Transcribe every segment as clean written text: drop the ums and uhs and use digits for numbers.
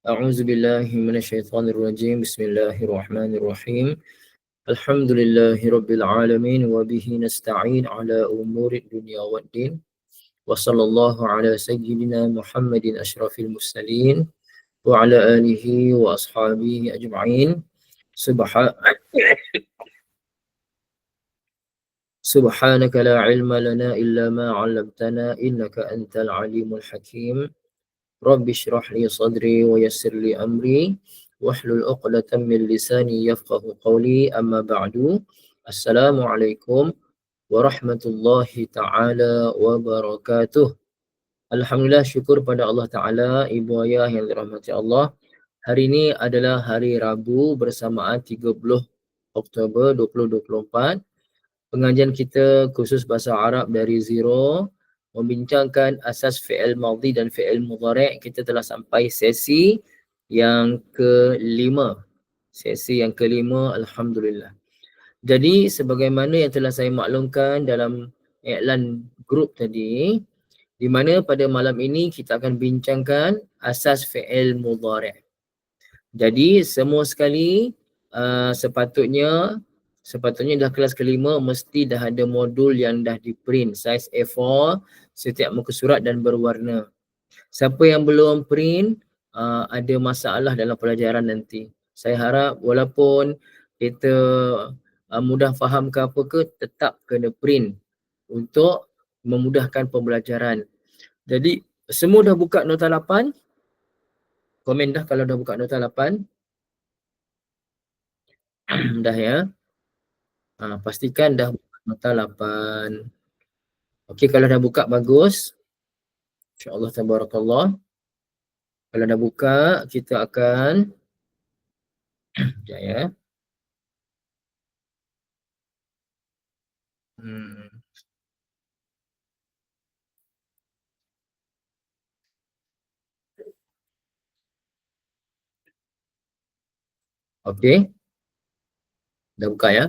أعوذ بالله من الشيطان الرجيم بسم الله الرحمن الرحيم الحمد لله رب العالمين وبه نستعين على أمور الدنيا والدين وصلى الله على سيدنا محمد أشرف المرسلين وعلى آله وأصحابه أجمعين سبحانك لا علم لنا إلا ما علمتنا إنك أنت العليم الحكيم رب اشرح لي صدري ويسر لي أمري واحلل عقدة من لساني يفقه قولي أما بعد السلام عليكم warahmatullahi ta'ala wabarakatuh. Alhamdulillah, syukur pada Allah Ta'ala, ibu ayah yang dirahmati Allah. Hari ini adalah hari Rabu bersamaan 30 Oktober 2024. Pengajian kita khusus bahasa Arab dari zero, membincangkan asas fi'il madhi dan fi'il mudhari'. Kita telah sampai sesi yang kelima. Alhamdulillah. Jadi sebagaimana yang telah saya maklumkan dalam iklan grup tadi, di mana pada malam ini kita akan bincangkan asas fi'il mudhari'. Jadi semua sekali sepatutnya dah kelas kelima mesti dah ada modul yang dah di print saiz A4 setiap muka surat dan berwarna. Siapa yang belum print ada masalah dalam pelajaran nanti. Saya harap walaupun kita mudah faham ke apa ke, tetap kena print untuk memudahkan pembelajaran. Jadi semua dah buka nota 8? Komen dah kalau dah buka nota 8. Dah ya. Pastikan dah buka nota 8. Okey, kalau dah buka bagus. InsyaAllah tabarakallah. Kalau dah buka, kita akan sekejap ya. Okey. Dah buka ya.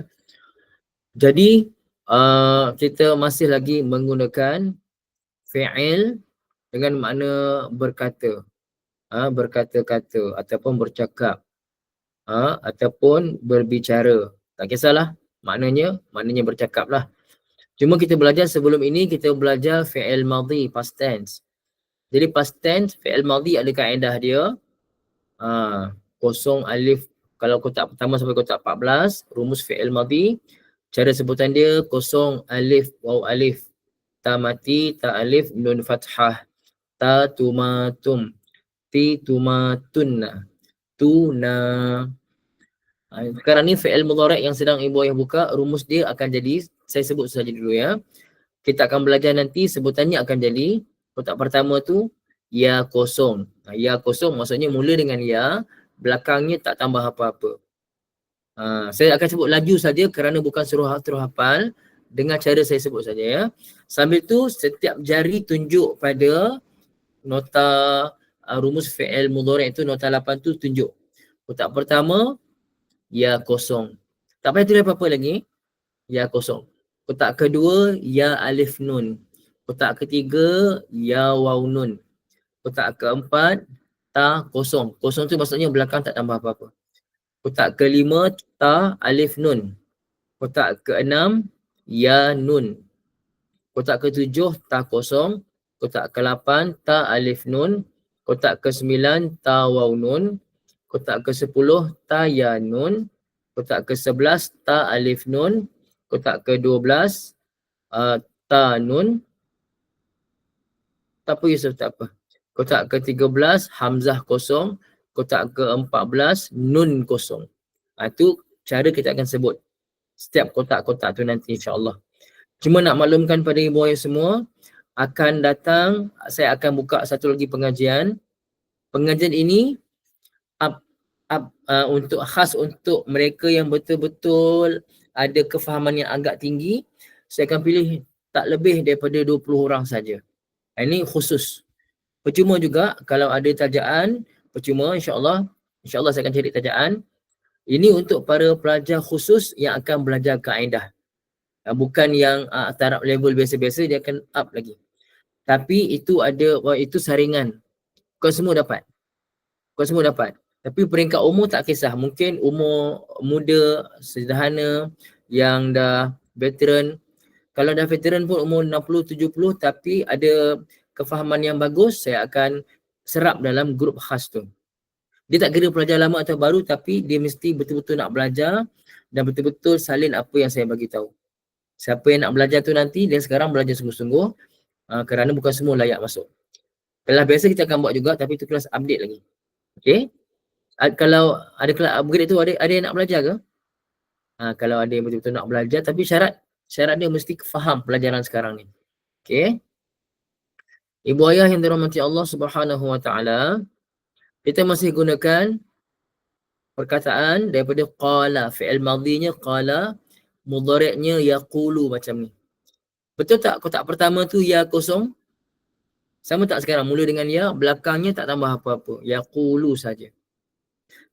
Jadi kita masih lagi menggunakan fi'il dengan makna berkata, berkata-kata ataupun bercakap, ataupun berbicara. Tak kisahlah maknanya bercakap lah. Cuma kita belajar sebelum ini, kita belajar fi'il madhi, past tense. Jadi past tense, fi'il madhi ada kaedah dia. Kosong alif, kalau kotak pertama sampai kotak 14, rumus fi'il madhi. Cara sebutan dia kosong alif, waw alif, ta mati, ta alif, nun fathah, ta tumatum, ti tumatunna, tuna. Sekarang ni fi'il mudhari' yang sedang ibu ayah buka, rumus dia akan jadi, saya sebut saja dulu ya. Kita akan belajar nanti sebutannya akan jadi, kotak pertama tu ya kosong. Ya kosong maksudnya mula dengan ya, belakangnya tak tambah apa-apa. Saya akan sebut laju saja kerana bukan suruh hafal, dengan cara saya sebut saja ya. Sambil tu setiap jari tunjuk pada nota rumus fi'il mudhari' itu, nota 8 tu tunjuk. Kotak pertama ya kosong. Tak payah tulis apa-apa lagi. Ya kosong. Kotak kedua ya alif nun. Kotak ketiga ya waw nun. Kotak keempat ta kosong. Kosong tu maksudnya belakang tak tambah apa-apa. Kotak kelima ta alif nun. Kotak keenam ya nun. Kotak ketujuh ta kosong. Kotak ke-8 ta alif nun. Kotak ke-9 ta waw nun. Kotak ke-10 ta ya nun. Kotak ke-11 ta alif nun. Kotak ke-12 ta nun. Tak apa Yusuf, tak apa. Kotak ke-13 hamzah kosong. Kotak ke-14 nun kosong. Itu cara kita akan sebut setiap kotak-kotak tu nanti insya-Allah. Cuma nak maklumkan pada ibu ayah semua, akan datang saya akan buka satu lagi pengajian. Pengajian ini untuk khas untuk mereka yang betul-betul ada kefahaman yang agak tinggi. Saya akan pilih tak lebih daripada 20 orang saja. Ini khusus. Percuma juga kalau ada tajaan, percuma insya-Allah saya akan cari tajaan. Ini untuk para pelajar khusus yang akan belajar kaedah. Bukan yang taraf level biasa-biasa, dia akan up lagi. Tapi itu ada, itu saringan. Bukan semua dapat. Bukan semua dapat. Tapi peringkat umur tak kisah. Mungkin umur muda, sederhana, yang dah veteran. Kalau dah veteran pun umur 60, 70 tapi ada kefahaman yang bagus, saya akan serap dalam grup khas tu. Dia tak kira pelajar lama atau baru tapi dia mesti betul-betul nak belajar dan betul-betul salin apa yang saya bagi tahu. Siapa yang nak belajar tu nanti, dia sekarang belajar sungguh-sungguh kerana bukan semua layak masuk. Kelas biasa kita akan buat juga tapi tu kelas update lagi. Okay? Kalau ada kelas upgrade tu ada yang nak belajar ke? Kalau ada yang betul-betul nak belajar tapi syarat dia mesti faham pelajaran sekarang ni. Okay? Ibu ayah yang dirahmati Allah Subhanahu Wa Taala, kita masih gunakan perkataan daripada qala, fi'il madhinya qala, mudhari'nya yaqulu macam ni. Betul tak kotak pertama tu ya kosong? Sama tak sekarang? Mula dengan ya, belakangnya tak tambah apa-apa. Yaqulu saja.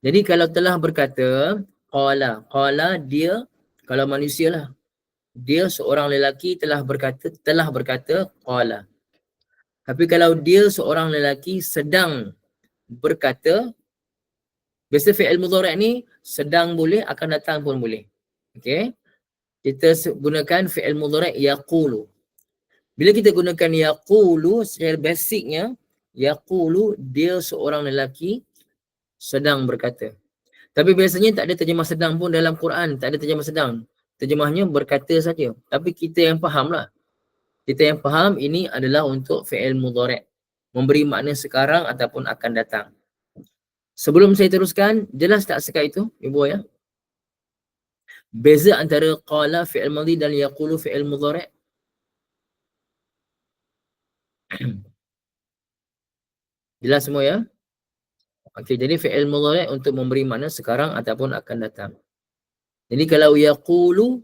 Jadi kalau telah berkata, qala dia, kalau manusia lah. Dia seorang lelaki telah berkata qala. Tapi kalau dia seorang lelaki sedang berkata, biasa fi'il mudhari' ni sedang boleh, akan datang pun boleh. Okey. Kita gunakan fi'il mudhari' yaqulu. Bila kita gunakan yaqulu secara basicnya, yaqulu dia seorang lelaki sedang berkata. Tapi biasanya tak ada terjemah sedang pun dalam Quran, tak ada terjemah sedang. Terjemahnya berkata saja. Tapi kita yang faham lah. Kita yang faham ini adalah untuk fi'il mudhari'. Memberi makna sekarang ataupun akan datang. Sebelum saya teruskan, jelas tak sekat itu, Ibu ya? Beza antara qala fi'il madhi dan yaqulu fi'il mudhari'. Jelas semua ya? Okey, jadi fi'il mudhari' untuk memberi makna sekarang ataupun akan datang. Jadi kalau yaqulu,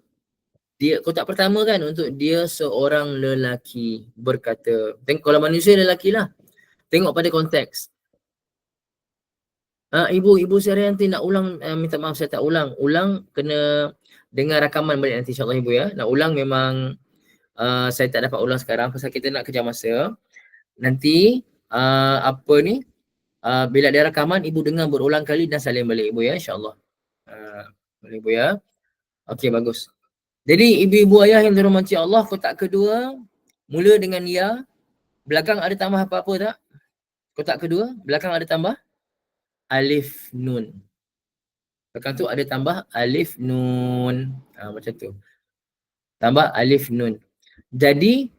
dia kotak pertama kan untuk dia seorang lelaki berkata. Tengok kalau manusia lelaki lah. Tengok pada konteks. Ibu Sarianti nak ulang, minta maaf saya tak ulang. Ulang kena dengar rakaman balik nanti insyaAllah Ibu ya. Nak ulang memang saya tak dapat ulang sekarang pasal kita nak kejar masa. Nanti apa ni, bila ada rakaman Ibu dengar berulang kali dan salin balik Ibu ya insyaAllah. Boleh Ibu ya. Okey bagus. Jadi ibu-ibu ayah yang dirahmati Allah, kotak kedua mula dengan ya. Belakang ada tambah apa-apa tak? Kotak kedua, belakang ada tambah alif nun. Belakang tu ada tambah alif nun. Macam tu. Tambah alif nun. Jadi,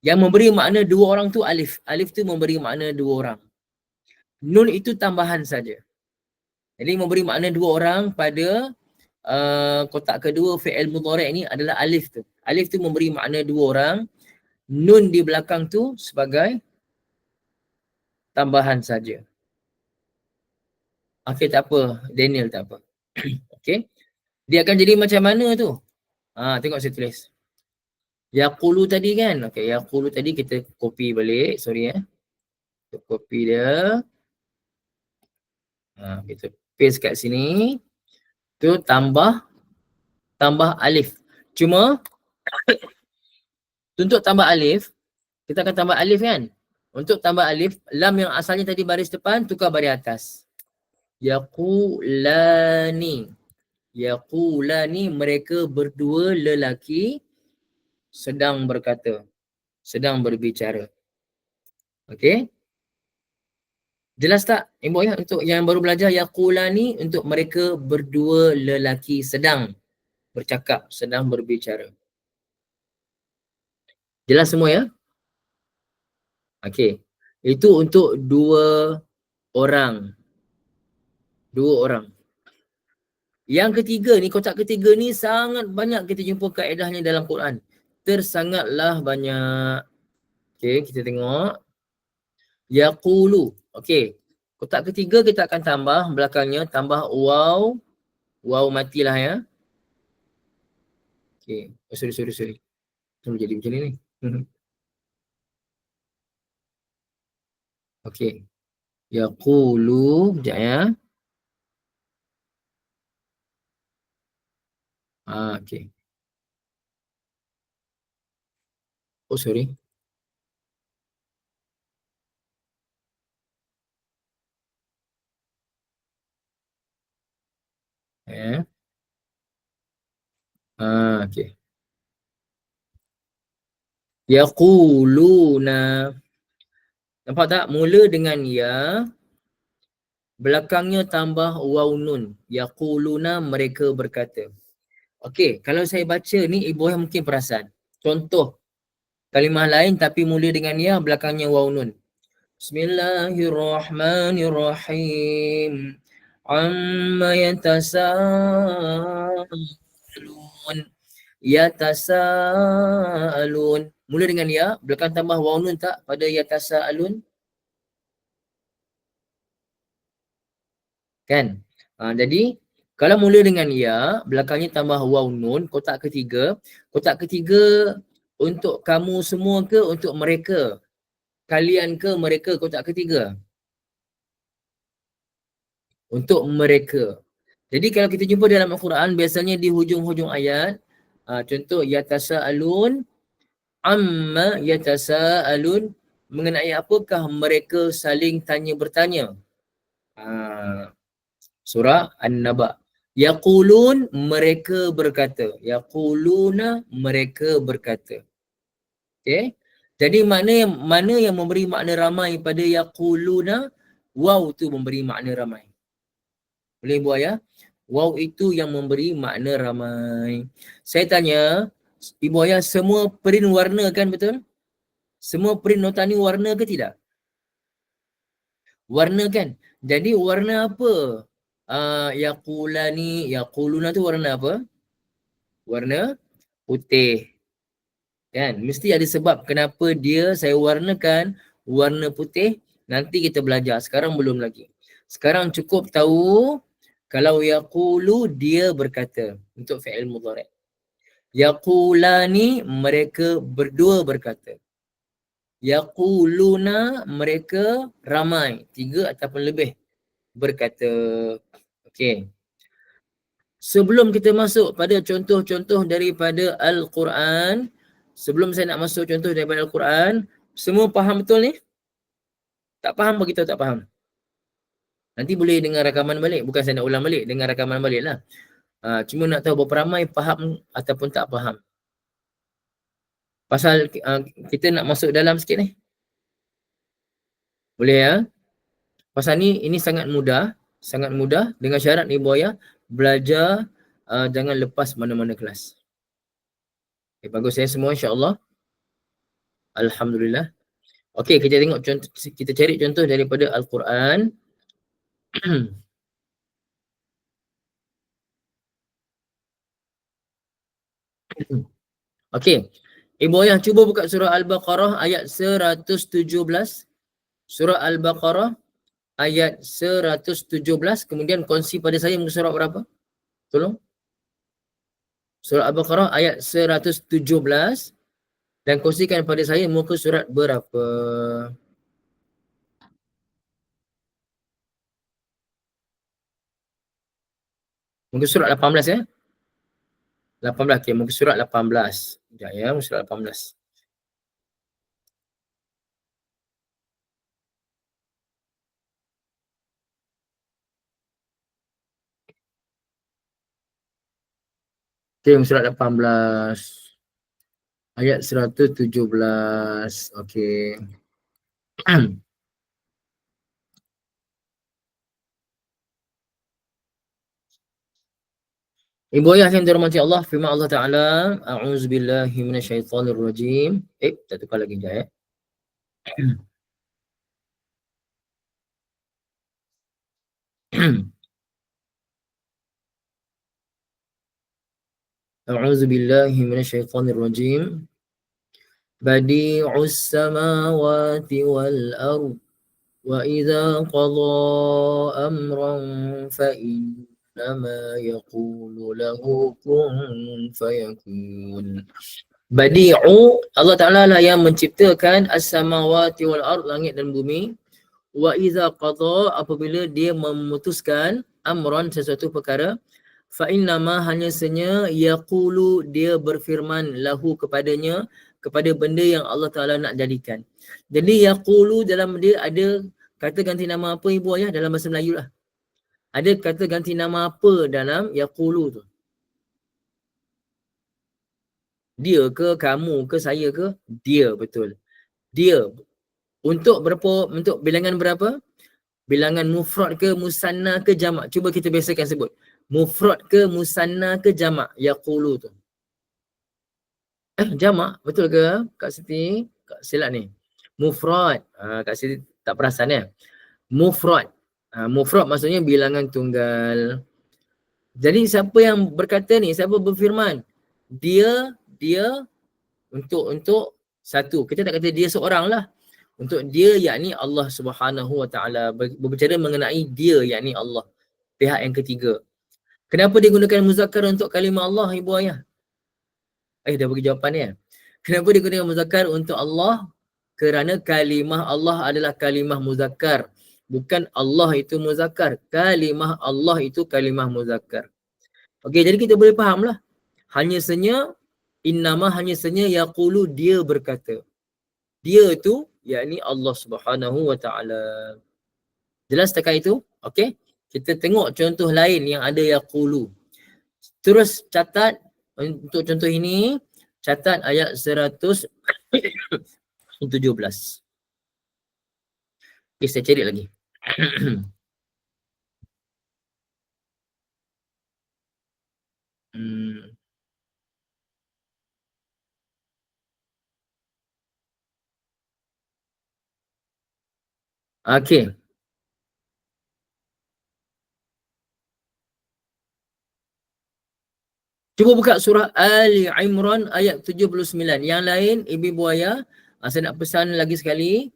yang memberi makna dua orang tu alif. Alif tu memberi makna dua orang. Nun itu tambahan saja. Jadi, memberi makna dua orang pada kotak kedua fi'il mudhari' ni adalah alif tu. Alif tu memberi makna dua orang. Nun di belakang tu sebagai tambahan saja. Okey tak apa, Daniel tak apa. Okey. Dia akan jadi macam mana tu? Tengok saya tulis. Yaqulu tadi kan? Okey, yaqulu tadi kita copy balik, sorry Kita copy dia. Kita paste kat sini. Tu tambah alif. Cuma untuk tambah alif, kita akan tambah alif kan? Untuk tambah alif, lam yang asalnya tadi baris depan tukar baris atas. Yaqulani. Yaqulani, mereka berdua lelaki sedang berkata, sedang berbicara. Okey? Jelas tak Ibu ya untuk yang baru belajar yaqulani untuk mereka berdua lelaki sedang bercakap, sedang berbicara. Jelas semua ya? Okey. Itu untuk dua orang. Dua orang. Yang ketiga ni, kotak ketiga ni sangat banyak kita jumpa kaedahnya dalam Quran. Tersangatlah banyak. Okey, kita tengok. Yaqulu. Okey. Kotak ketiga kita akan tambah belakangnya, tambah waw. Waw matilah ya. Okey. Sorry. Tunggu jadi macam ni ni. Okey. Yaqulu. Sekejap ya. Okey. Oh sorry. Ya. Okey. Yaquluna. Nampak tak? Mula dengan ya, belakangnya tambah waw nun. Yaquluna, mereka berkata. Okey, kalau saya baca ni ibu ayah mungkin perasan. Contoh kalimah lain tapi mula dengan ya, belakangnya waw nun. Bismillahirrahmanirrahim. Amma yatasaalun. Yatasaalun. Mula dengan ya, belakang tambah waw nun tak pada yatasaalun? Kan? Jadi kalau mula dengan ya, belakangnya tambah waw nun, kotak ketiga. Kotak ketiga untuk kamu semua ke untuk mereka? Kalian ke mereka kotak ketiga? Untuk mereka. Jadi kalau kita jumpa dalam Al-Quran, biasanya di hujung-hujung ayat, contoh yatasaalun, amma yatasaalun, mengenai apakah mereka saling tanya bertanya. Surah An-Naba. Yaqulun, mereka berkata. Yaquluna, mereka berkata. Okay. Jadi mana yang memberi makna ramai pada yaquluna? Waw tu memberi makna ramai. Boleh buat ya? Waw itu yang memberi makna ramai. Saya tanya, ibu ayah semua print warna kan betul? Semua print nota ni warna ke tidak? Warna kan? Jadi warna apa? Yaquluna tu warna apa? Warna putih. Kan? Mesti ada sebab kenapa saya warnakan warna putih. Nanti kita belajar. Sekarang belum lagi. Sekarang cukup tahu kalau yaqulu dia berkata untuk fi'il mudhari'. Yaqulani, mereka berdua berkata. Yaquluna, mereka ramai, 3 ataupun lebih berkata. Okey. Sebelum kita masuk pada contoh-contoh daripada Al-Quran, sebelum saya nak masuk contoh daripada Al-Quran, semua faham betul ni? Tak faham beritahu tak faham. Nanti boleh dengar rakaman balik. Bukan saya nak ulang balik, dengar rakaman balik lah. Cuma nak tahu berapa ramai faham ataupun tak faham. Pasal kita nak masuk dalam sikit ni. Boleh ya? Pasal ini sangat mudah. Sangat mudah. Dengan syarat ibu ayah belajar jangan lepas mana-mana kelas. Okay, bagus ya semua insyaAllah. Alhamdulillah. Okey, kita tengok contoh, kita cari contoh daripada Al-Quran. Okey. Ibu ayah cuba buka surah Al-Baqarah ayat 117. Surah Al-Baqarah ayat 117. Kemudian kongsi pada saya muka surat berapa? Tolong. Surah Al-Baqarah ayat 117. Dan kongsikan pada saya muka surat berapa? Muka surat 18 ya? 18. Okay, muka surat 18. Sekejap ya, muka surat 18. Okay, muka surat 18. Ayat 117. Okay. Ibu ayah yang dirahmati Allah, firman Allah Ta'ala, A'udzubillahi minasyaitonirrajim. Tak tukar lagi sekejap ya. A'udzubillahi minasyaitonirrajim. Badi'us samawati wal ard. Wa idza qada amran fa'innama yaqulu lahu kun fayakun. Badi'u, Allah Ta'ala lah yang menciptakan as-samawati wal ard, langit dan bumi. Wa iza qada, apabila dia memutuskan amran, sesuatu perkara, fa innama, hanya senya yaqulu, dia berfirman lahu kepadanya, kepada benda yang Allah Ta'ala nak jadikan. Jadi yaqulu dalam dia ada kata ganti nama apa ibu ayah dalam bahasa Melayu lah. Ada kata ganti nama apa dalam yaqulu tu? Dia ke, kamu ke, saya ke? Dia, betul. Dia. Untuk berapa, untuk bilangan berapa? Bilangan mufrad ke, musanna ke, jamak? Cuba kita biasakan sebut. Mufrad ke, musanna ke, jamak? Yaqulu tu. Jamak? Betul ke Kak Siti? Kak silap ni. Mufrad. Kak Siti tak perasan ya. Mufrad. Mufrad maksudnya bilangan tunggal. Jadi siapa yang berkata ni? Siapa berfirman? Dia untuk satu. Kita tak kata dia seorang lah. Untuk dia yakni Allah Subhanahu Wa Taala, berbicara mengenai dia yakni Allah. Pihak yang ketiga. Kenapa dia gunakan muzakkar untuk kalimah Allah, ibu ayah? Dah bagi jawapan ya. Kenapa dia gunakan muzakkar untuk Allah? Kerana kalimah Allah adalah kalimah muzakkar. Bukan Allah itu muzakkar. Kalimah Allah itu kalimah muzakkar. Okey, jadi kita boleh faham lah. Hanya senya yaqulu, dia berkata. Dia tu yakni Allah Subhanahu Wa Taala. Jelas setakat itu? Okey. Kita tengok contoh lain yang ada yaqulu. Terus catat untuk contoh ini, catat ayat 117. Okey, saya cari lagi. Okey. Cuba buka surah Ali Imran ayat 79. Yang lain, ibu ayah, saya nak pesan lagi sekali.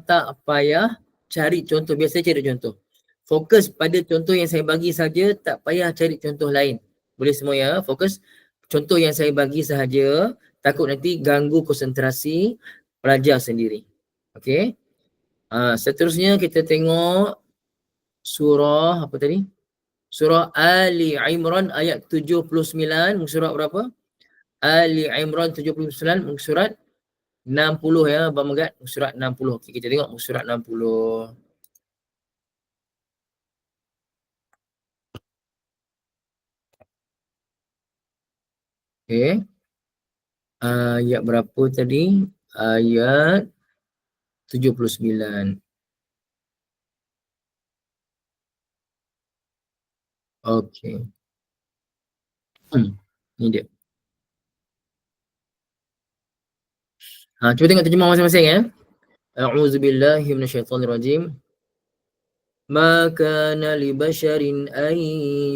Tak payah cari contoh. Biasa cari contoh. Fokus pada contoh yang saya bagi saja, tak payah cari contoh lain. Boleh semua ya? Fokus contoh yang saya bagi sahaja, takut nanti ganggu konsentrasi pelajar sendiri. Okey. Seterusnya kita tengok surah apa tadi? Surah Ali Imran ayat 79. Muka surat berapa? Ali Imran 79, muka surat 60 ya, Abang Megat. Muka surat 60. Okey, kita tengok muka surat 60. Okey. Ayat berapa tadi? Ayat 79. Okey. Ni dia. Cuba tengok terjemah masing-masing ya. A'udzubillahi minasyaitonirrajim. Ma kana li basharin an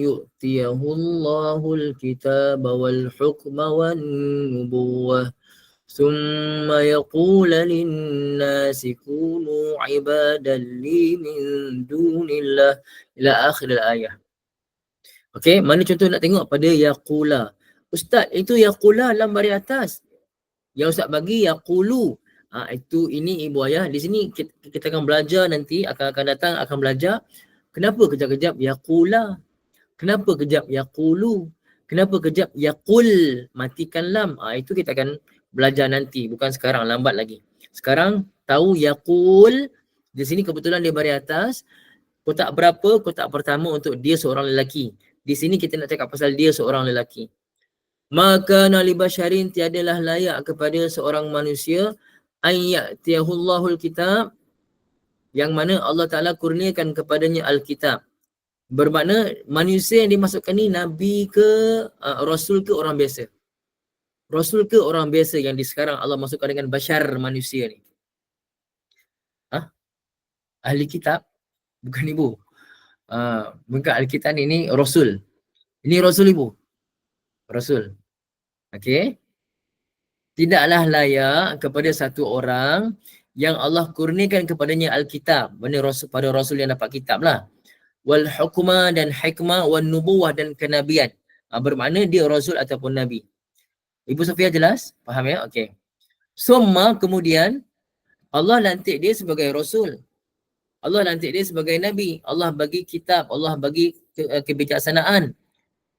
yu'tiyahu Allahul kitaba wal hukma wan nubuwah thumma yaqula lin-nasi kunu ibadan li min dunillah ila akhir al-ayah. Okey, mana contoh nak tengok pada yaqula. Ustaz, itu yaqula dalam baris atas. Yang Ustaz bagi yaqulu. Itu ini ibu ayah. Di sini kita akan belajar nanti, akan datang akan belajar. Kenapa kejap-kejap yaqula? Kenapa kejap yaqulu? Kenapa kejap yaqul? Matikan lam. Itu kita akan belajar nanti, bukan sekarang, lambat lagi. Sekarang tahu yaqul. Di sini kebetulan dia baris atas. Kotak berapa? Kotak pertama untuk dia seorang lelaki. Di sini kita nak cakap pasal dia seorang lelaki. Maka nali basyarin, tiadalah layak kepada seorang manusia an ya'tiyahullahul kitab, yang mana Allah Ta'ala kurniakan kepadanya Alkitab. Bermakna manusia yang dimasukkan ni Nabi ke Rasul ke orang biasa? Rasul ke orang biasa yang di sekarang Allah masukkan dengan basyar manusia ni? Ahli kitab? Bukan ibu. Bukan ahli kitab ni Rasul. Ini Rasul ibu. Rasul. Okey. Tidaklah layak kepada satu orang yang Allah kurniakan kepadanya Alkitab. Mana pada Rasul yang dapat kitab lah. Wal hukma, dan hikmah, wal nubuwah, dan kenabian. Bermakna dia Rasul ataupun Nabi. Ibu Sofia jelas? Faham ya? Okey. Summa, kemudian Allah lantik dia sebagai Rasul. Allah lantik dia sebagai Nabi. Allah bagi kitab. Allah bagi kebijaksanaan.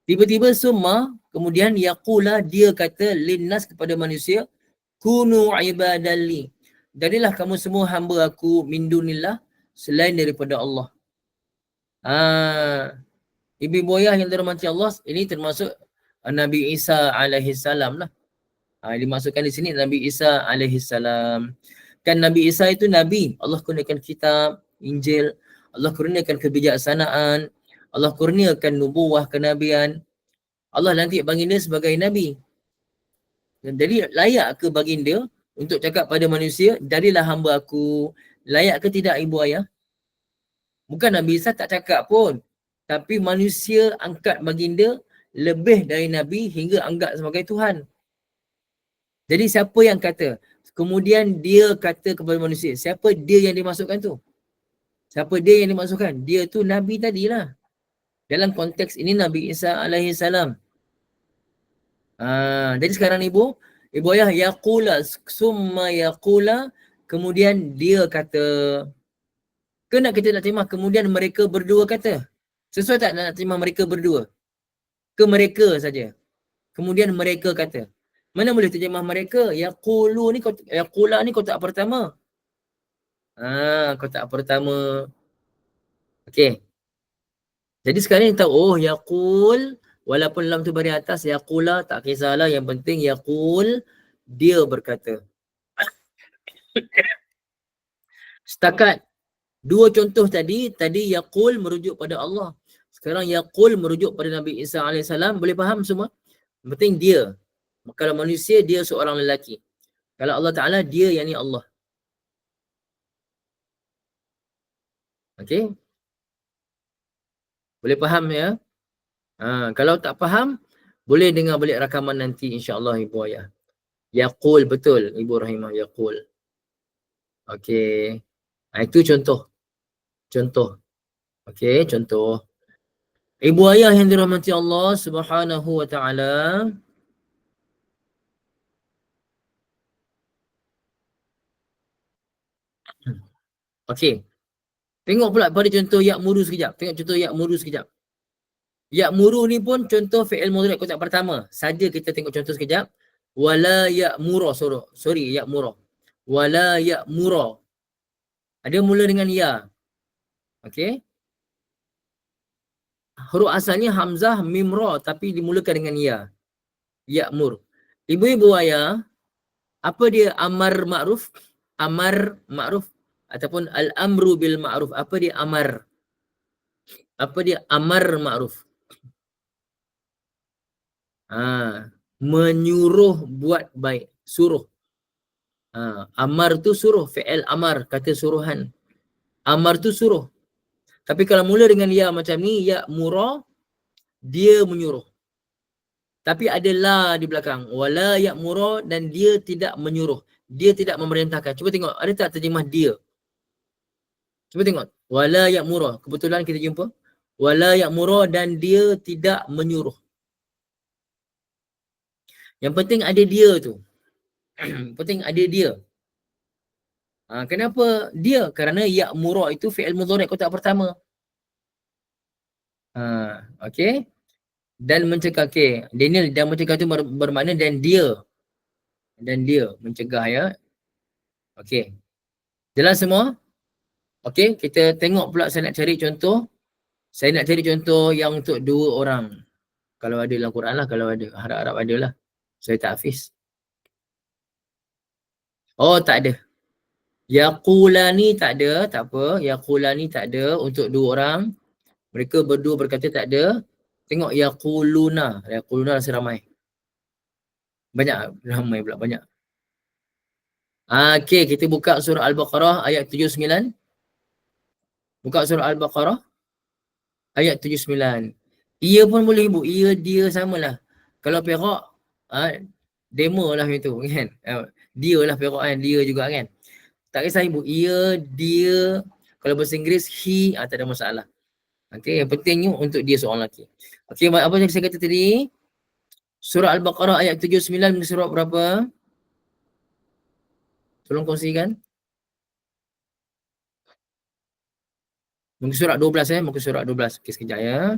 Tiba-tiba summa, kemudian yaqula, dia kata linnas, kepada manusia, kunu ibadalli, jadilah kamu semua hamba aku min dunillah, selain daripada Allah. Ibu buaya yang dirahmati Allah, ini termasuk Nabi Isa alaihi salam lah. Dimasukkan di sini Nabi Isa alaihi salam. Kan Nabi Isa itu Nabi. Allah kurniakan kitab, Injil. Allah kurniakan kebijaksanaan. Allah kurniakan nubuah, kenabian. Allah nanti baginda sebagai Nabi. Dan jadi layak ke baginda untuk cakap pada manusia, jadilah hamba aku. Layak ke tidak ibu ayah? Bukan Nabi Isa tak cakap pun. Tapi manusia angkat baginda lebih dari Nabi hingga anggap sebagai Tuhan. Jadi siapa yang kata? Kemudian dia kata kepada manusia. Siapa dia yang dimasukkan tu? Siapa dia yang dimasukkan? Dia tu Nabi tadilah. Dalam konteks ini Nabi Isa alaihi salam. Jadi sekarang ibu ayah yaqula summa yaqula, kemudian dia kata. Ke nak kita nak terima kemudian mereka berdua kata? Sesuai tak nak terima mereka berdua? Ke mereka saja? Kemudian mereka kata. Mana boleh terjemah mereka? Yaqulu ni yaqula ni kotak pertama. Kotak pertama. Okey. Jadi sekarang ni tahu, oh yaqul, walaupun lam tu baris atas, yaqula tak kisahlah, yang penting yaqul, dia berkata. Setakat dua contoh tadi yaqul merujuk pada Allah. Sekarang yaqul merujuk pada Nabi Isa AS. Boleh faham semua? Yang penting dia. Kalau manusia, dia seorang lelaki. Kalau Allah Ta'ala, dia yang ni Allah. Okey? Boleh faham ya? Kalau tak faham, boleh dengar balik rakaman nanti insya-Allah ibu ayah. Yaqul betul Ibu Rahimah, yaqul. Okey. Itu contoh. Contoh. Okey, contoh. Ibu ayah yang dirahmati Allah Subhanahu wa taala. Okey. Tengok pula pada contoh ya'muru sekejap. Tengok contoh ya'muru sekejap. Ya'muru ni pun contoh fi'il mudhari' kotak pertama. Saja kita tengok contoh sekejap. Wala ya'muru, sorry ya'muru. Wala ya'muru. Ada mula dengan ya. Okey. Huruf asalnya hamzah mim ra tapi dimulakan dengan ya. Ya'mur. Ibu-ibu ayah, apa dia amar ma'ruf? Amar ma'ruf ataupun al-amru bil ma'ruf. Apa dia amar? Apa dia amar ma'ruf? Menyuruh buat baik. Suruh. Amar tu suruh. Fi'il amar, kata suruhan. Amar tu suruh. Tapi kalau mula dengan ya macam ni, ya mura, dia menyuruh. Tapi ada la di belakang. Wala ya'muru, dan dia tidak menyuruh. Dia tidak memerintahkan. Cuba tengok, ada tak terjemah dia? Cuba tengok. Wala ya'muru. Kebetulan kita jumpa. Wala ya'muru, dan dia tidak menyuruh. Yang penting ada dia tu. Penting ada dia. Kenapa dia? Kerana ya'muru itu fi'il mudhari' kotak pertama. Okey. Dan mencegah. Okey. Daniel, dan mencegah tu bermakna dan dia. Dan dia mencegah ya. Okey. Jelas semua? Okey, kita tengok pula saya nak cari contoh. Saya nak cari contoh yang untuk dua orang. Kalau ada dalam Quran lah, kalau ada. Harap-harap ada lah. Saya tak hafiz. Oh, tak ada. Yaqulani tak ada, tak apa. Yaqulani tak ada untuk dua orang. Mereka berdua berkata tak ada. Tengok yaquluna. Yaquluna rasa ramai. Banyak, ramai pula, banyak. Okey, kita buka surah Al-Baqarah ayat 79. Buka surah Al-Baqarah ayat 79. Ia pun boleh ibu, ia, dia samalah. Kalau perak, demo lah itu kan. Dia lah perak kan, dia juga kan. Tak kisah ibu, ia, dia, kalau bahasa Inggeris, he, tak ada masalah. Okey, yang pentingnya untuk dia seorang lelaki. Okey, apa yang saya kata tadi? Surah Al-Baqarah ayat 79 muka surat berapa? Tolong kongsikan. Muka surat 12 muka surat 12. Okey, sekejap ya.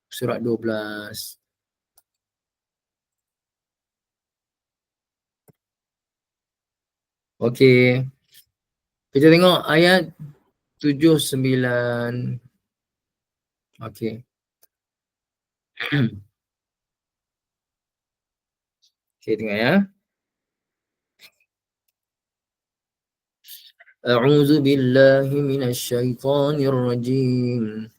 Surat 12. Okey. Kita tengok ayat 79. Okey. Okey, tengok ya. A'udzu billahi minasyaitonir rajim.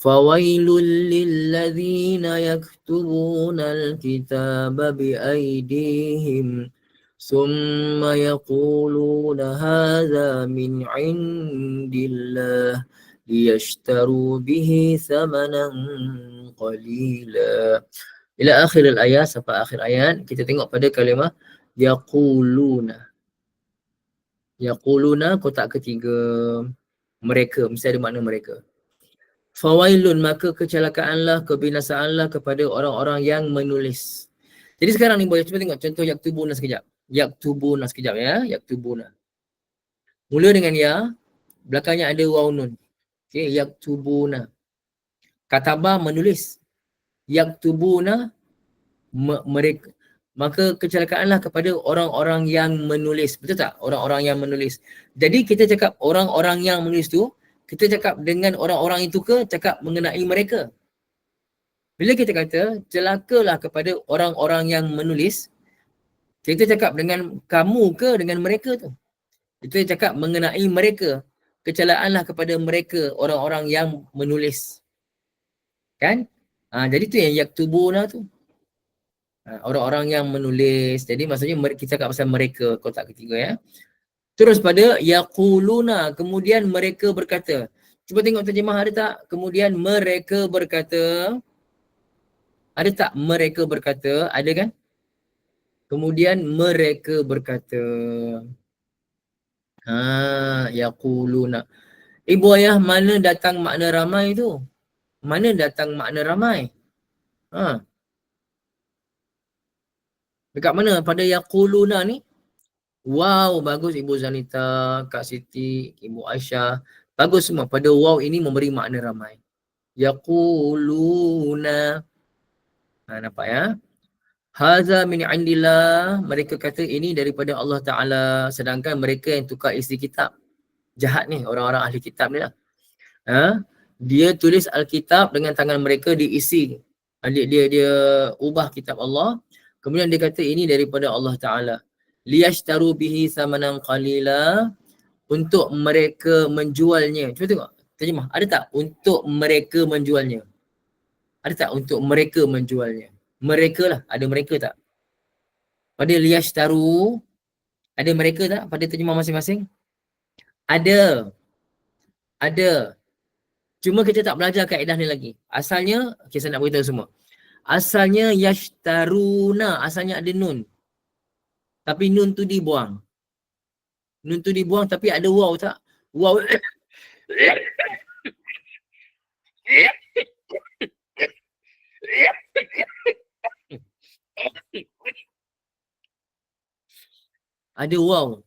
Fawailul lilladzina yaktubunal kitaba biaydihim summa yaquluna hadza min 'indillah liyashtaru bihi thamanan qalila. Ila akhir ayat, sampai akhir ayat kita tengok pada kalimah yaquluna. Yaquluna kotak ketiga, mereka, mesti ada makna mereka. Fawailun, maka kecelakaanlah, kebinasaanlah kepada orang-orang yang menulis. Jadi sekarang ni boleh cuba tengok contoh yaktubuna sekejap. Yaktubuna sekejap ya, yaktubuna. Mula dengan ya, belakangnya ada waw nun. Okey, yaktubuna. Kataba menulis. Yaktubuna mereka. Maka kecelakaanlah kepada orang-orang yang menulis. Betul tak? Orang-orang yang menulis. Jadi kita cakap orang-orang yang menulis tu, kita cakap dengan orang-orang itu ke cakap mengenai mereka? Bila kita kata celakalah kepada orang-orang yang menulis, kita cakap dengan kamu ke dengan mereka tu? Kita cakap mengenai mereka. Kecelakanlah kepada mereka orang-orang yang menulis. Kan? Jadi tu yang yaktubuna tu. Orang-orang yang menulis. Jadi maksudnya kita cakap pasal mereka, kotak ketiga ya. Terus pada yaquluna, kemudian mereka berkata. Cuba tengok terjemah ada tak? Kemudian mereka berkata. Ada tak mereka berkata? Ada kan? Kemudian mereka berkata. Yaquluna. Ibu ayah, mana datang makna ramai tu? Mana datang makna ramai? Dekat mana? Pada yaquluna ni? Wow, bagus Ibu Zanita, Kak Siti, Ibu Aisyah. Bagus semua. Pada wow ini memberi makna ramai. Yaquluna. Nampak ya? Haza min indillah. Mereka kata ini daripada Allah Ta'ala. Sedangkan mereka yang tukar isi kitab. Jahat ni, orang-orang ahli kitab ni lah. Dia tulis Alkitab dengan tangan mereka diisi. Dia ubah kitab Allah. Kemudian dia kata ini daripada Allah Ta'ala. Liyashtaru bihi samanan qalila. Untuk mereka menjualnya. Cuba tengok. Terjemah. Ada tak? Untuk mereka menjualnya. Ada tak? Untuk mereka menjualnya. Mereka lah. Ada mereka tak? Pada liyashtaru. Ada mereka tak? Pada terjemah masing-masing? Ada. Ada. Cuma kita tak belajar kaedah ni lagi. Asalnya, okay, saya nak beritahu semua. Asalnya yashtaruna, asalnya ada nun. Tapi nun tu dibuang. Nun tu dibuang tapi ada waw tak? Waw. Ada waw.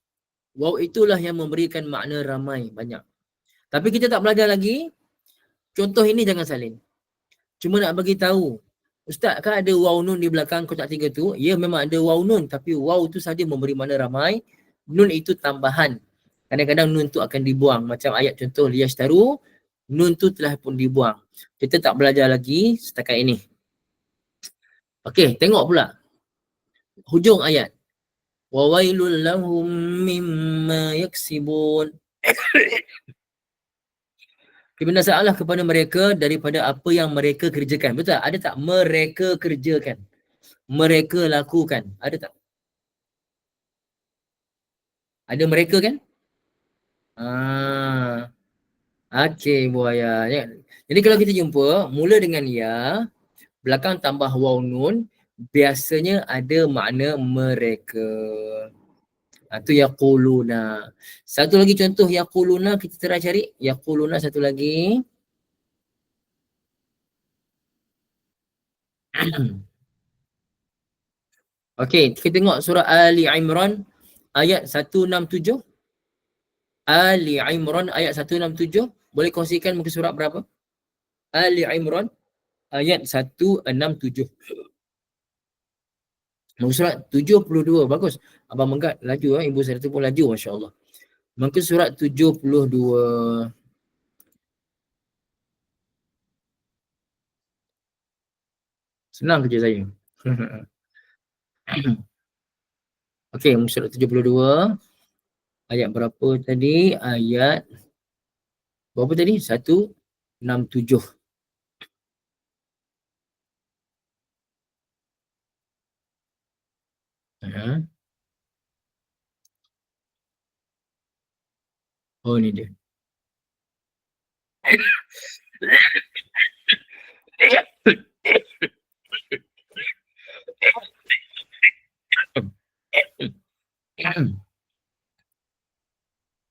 Waw itulah yang memberikan makna ramai, banyak. Tapi kita tak belajar lagi. Contoh ini jangan salin. Cuma nak bagi tahu. Ustaz, kan ada waw nun di belakang kotak tiga tu? Ya, memang ada waw nun. Tapi waw tu saja memberi makna ramai. Nun itu tambahan. Kadang-kadang nun tu akan dibuang. Macam ayat contoh liyashtaru. Nun tu telah pun dibuang. Kita tak belajar lagi setakat ini. Okey, tengok pula. Hujung ayat. Wa wailul lahum mimma yaksibun. Kebinasaanlah kepada mereka daripada apa yang mereka kerjakan. Betul tak? Ada tak? Mereka kerjakan. Mereka lakukan. Ada tak? Ada mereka kan? Okey, buaya. Jadi kalau kita jumpa, mula dengan ya, belakang tambah waw nun, biasanya ada makna mereka. Itu yaquluna. Satu lagi contoh yaquluna, kita try cari. Yaquluna satu lagi. Okey, kita tengok surah Ali Imran ayat 167. Ali Imran ayat 167. Boleh kongsikan muka surat berapa? Ali Imran ayat 167. Muka surat 72. Bagus. Abang Menggat laju. Ibu saya tu pun laju. Masya Allah. Muka surat 72. Senang kerja saya. Okey, muka surat 72. Ayat berapa tadi? Ayat berapa tadi? 167. Oh, ni dia.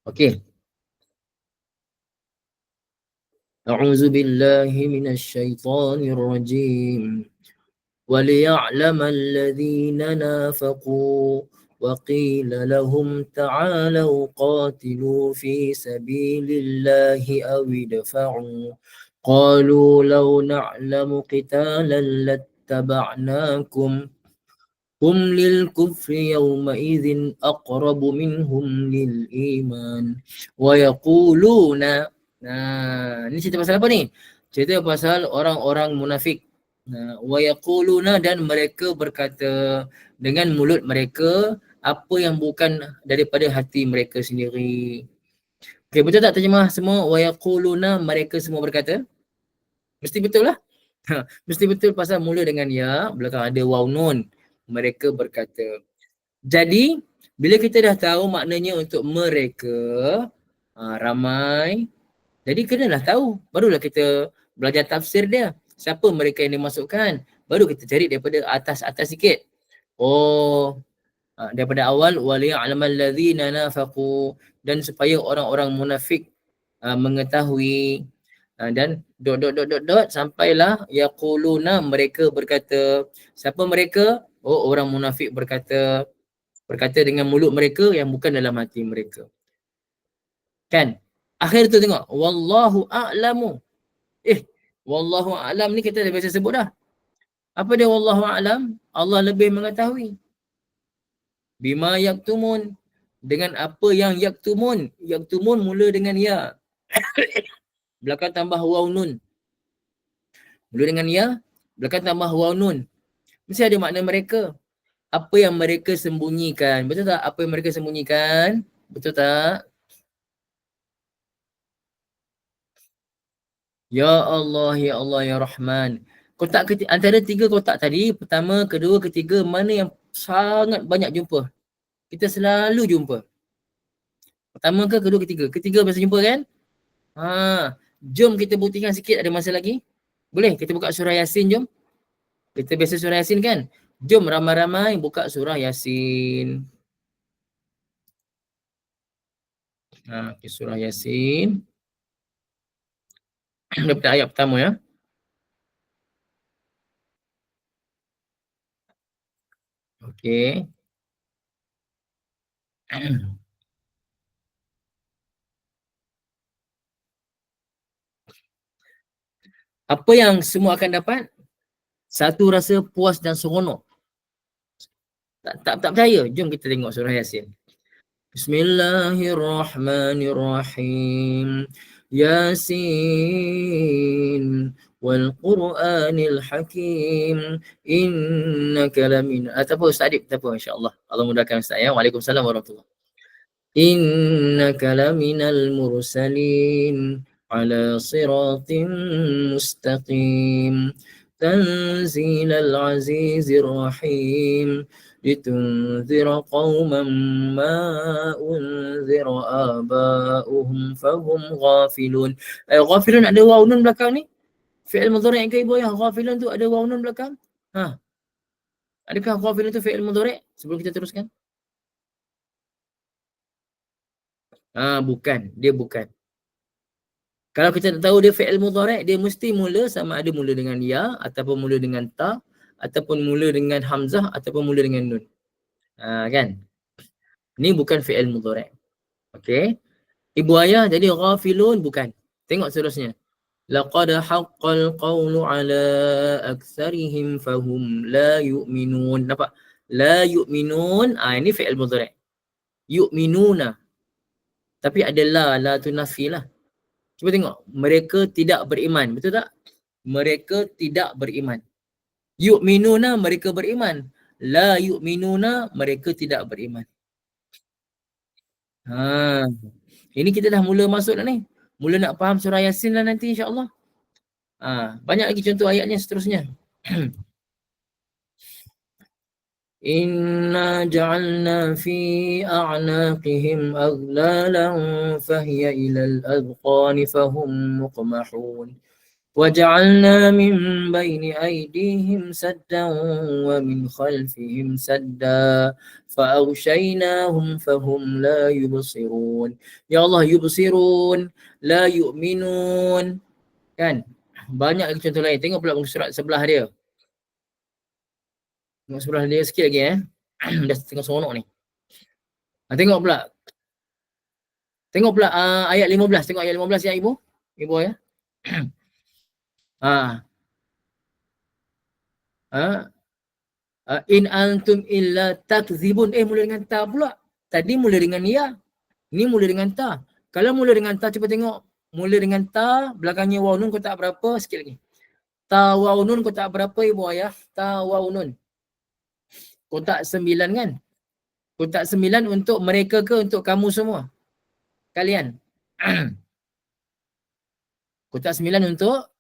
Okey. A'udzu billahi minasy syaithanir rajim. وليعلم الذين نافقوا وقيل لهم تعالوا قاتلوا في سبيل الله أو ادفعوا قالوا لو نعلم قتالا لاتبعناكم هم للكفر يومئذ أقرب منهم للإيمان ويقولون. Nah, ini cerita pasal apa ni? Cerita pasal orang-orang munafik. Nah, wa yaquluna, dan mereka berkata dengan mulut mereka apa yang bukan daripada hati mereka sendiri. Okey, betul tak terjemah semua? Wa yaquluna, mereka semua berkata? Mesti betul lah. Mesti betul pasal mula dengan ya, belakang ada waw nun. Mereka berkata. Jadi, bila kita dah tahu maknanya untuk mereka, ramai, jadi kenalah tahu. Barulah kita belajar tafsir dia. Siapa mereka yang dimasukkan? Baru kita cari daripada atas-atas sikit. Oh, daripada awal waliya'lamal ladzina nafaqu, dan supaya orang-orang munafik mengetahui, dan sampailah yaquluna, mereka berkata. Siapa mereka? Oh, orang munafik berkata dengan mulut mereka yang bukan dalam hati mereka. Kan? Akhir tu tengok, wallahu a'lamu. Wallahu a'lam ni kita dah biasa sebut dah. Apa dia wallahu a'lam? Allah lebih mengetahui. Bima yaktumun, dengan apa yang yaktumun. Yaktumun mula dengan ya. Belakang tambah waw nun. Mula dengan ya, belakang tambah waw nun. Mesti ada makna mereka. Apa yang mereka sembunyikan. Betul tak? Apa yang mereka sembunyikan? Betul tak? Ya Allah, Ya Allah, Ya Rahman. Kotak antara 3 kotak tadi, pertama, kedua, ketiga, mana yang sangat banyak jumpa? Kita selalu jumpa. Pertama ke, kedua, ketiga? Ketiga biasa jumpa kan? Jom kita buktikan sikit, ada masa lagi. Boleh? Kita buka surah Yasin, jom. Kita biasa surah Yasin kan? Jom ramai-ramai buka surah Yasin. Okay, surah Yasin. Daripada ayat pertama ya. Okey. Apa yang semua akan dapat? Satu, rasa puas dan seronok. Tak percaya? Jom kita tengok surah Yasin. Bismillahirrahmanirrahim. Yasin wal Qur'anil Hakim innaka lamin. Tak apa Ustaz Adib, tak apa, insya-Allah. Allah mudahkan Ustaz ya. Waalaikumsalam warahmatullahi. Innaka laminal mursalin ala siratin mustaqim. Tanzilal azizir rahim. Litunzira qawman ma unzira aba'uhum fahum ghafilun. Ghafilun ada waw nun belakang ni? Fi'il mudhari' ke ibu ya? Ghafilun tu ada waw nun belakang? Adakah ghafilun tu fi'il mudhari'? Sebelum kita teruskan. Bukan. Dia bukan. Kalau kita tak tahu dia fi'il mudhari', dia mesti mula sama ada mula dengan ya, ataupun mula dengan ta, ataupun mula dengan hamzah, ataupun mula dengan nun. Kan? Ni bukan fi'il mudhari'. Okey. Ibu ayah jadi ghafilun bukan. Tengok seterusnya. Laqad haqqal qawlu ala aktsarihim fahum la yu'minun. Nampak? La yu'minun. Ini fi'il mudhari'. Yu'minuna. Tapi ada la tu nafi lah. Cuba tengok. Mereka tidak beriman. Betul tak? Mereka tidak beriman. Yu'minuna mereka beriman. La yu'minuna mereka tidak beriman. Ha. Ini kita dah mula masuk dah ni. Mula nak faham surah Yasin lah nanti insya-Allah. Banyak lagi contoh ayatnya seterusnya. Inna ja'alna fi a'naqihim aghlalan fahiya ilal adqani fahum muqmahun. وجعلنا من بين أيديهم سدا ومن خلفهم سدا فأغشيناهم فهم لا يبصرون. Ya Allah, yubsirun, la yu'minun. Kan? Banyak lagi contoh lain. Tengok pula muka surat sebelah dia. Tengok sebelah dia sikit lagi Dah tengok seronok ni. Tengok pula. Tengok pula ayat 15. Tengok ayat 15 ya ibu. Ibu ya. In antum illa takzibun. Mula dengan ta pula. Tadi mula dengan ya. Ni mula dengan ta. Kalau mula dengan ta, cuba tengok. Mula dengan ta, belakangnya waw nun kotak berapa? Sikit lagi. Ta waw nun kotak berapa ibu ayah? Ta waw nun. Kotak 9 kan? Kotak 9 untuk mereka ke untuk kamu semua? Kalian. Kotak 9 untuk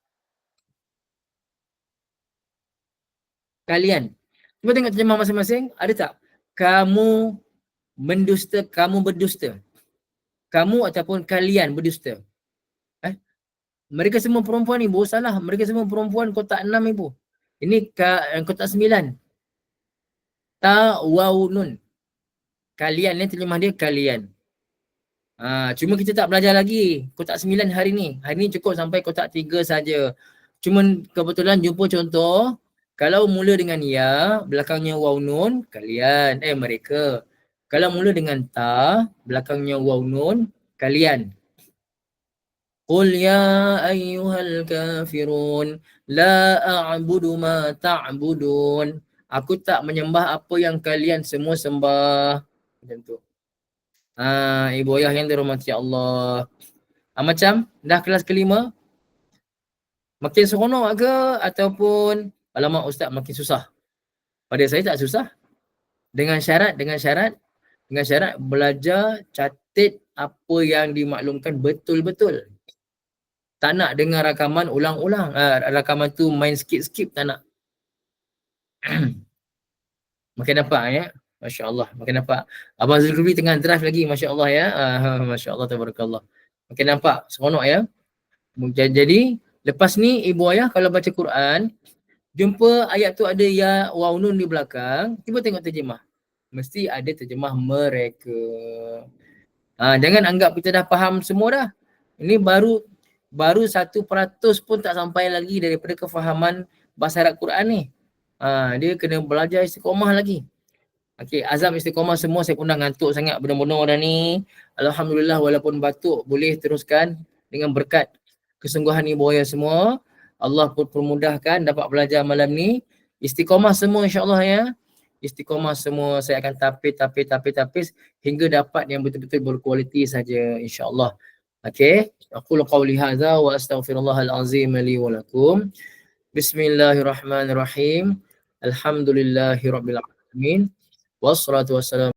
kalian. Cuba tengok terjemah masing-masing. Ada tak? Kamu mendusta, kamu berdusta. Kamu ataupun kalian berdusta. Mereka semua perempuan ibu, salah. Mereka semua perempuan kotak 6 ibu. Ini kotak 9. Ta waw nun. Kalian ni terjemah dia kalian. Cuma kita tak belajar lagi kotak 9 hari ni. Hari ni cukup sampai kotak 3 saja. Cuma kebetulan jumpa contoh. Kalau mula dengan ya, belakangnya waw nun, kalian. Mereka. Kalau mula dengan ta, belakangnya waw nun, kalian. Qul ya ayyuhal kafirun la a'budu ma ta'budun. Aku tak menyembah apa yang kalian semua sembah. Macam tu. Ibu ayah yang dirahmati Allah. Macam dah kelas kelima, makin seronok ke ataupun alamak ustaz makin susah? Pada saya tak susah. Dengan syarat belajar catat apa yang dimaklumkan betul-betul. Tak nak dengar rakaman ulang-ulang. Rakaman tu main skip-skip, tak nak. Makin nampak ya. Masya Allah, makin nampak. Abang Zulkifli tengah drive lagi, Masya Allah ya. Masya Allah, tabarakallah. Makin nampak, seronok ya. Jadi, lepas ni ibu ayah kalau baca Quran, jumpa ayat tu ada ya waw nun di belakang, cuba tengok terjemah. Mesti ada terjemah mereka. Jangan anggap kita dah faham semua dah. Ini baru 1% pun tak sampai lagi daripada kefahaman bahasa Arab Quran ni. Dia kena belajar istiqomah lagi. Okey, azam istiqomah semua, saya pun dah ngantuk sangat benar-benar dah ni. Alhamdulillah walaupun batuk boleh teruskan dengan berkat kesungguhan ibu ayah semua. Allah pun permudahkan dapat belajar malam ni. Istiqomah semua insya-Allah ya. Istiqomah semua, saya akan tapis hingga dapat yang betul-betul berkualiti saja insya-Allah. Okey, aku qauli hadza wa astaghfirullahal azim li wa lakum. Bismillahirrahmanirrahim. Alhamdulillahirabbil alamin. Wassalatu wassalamu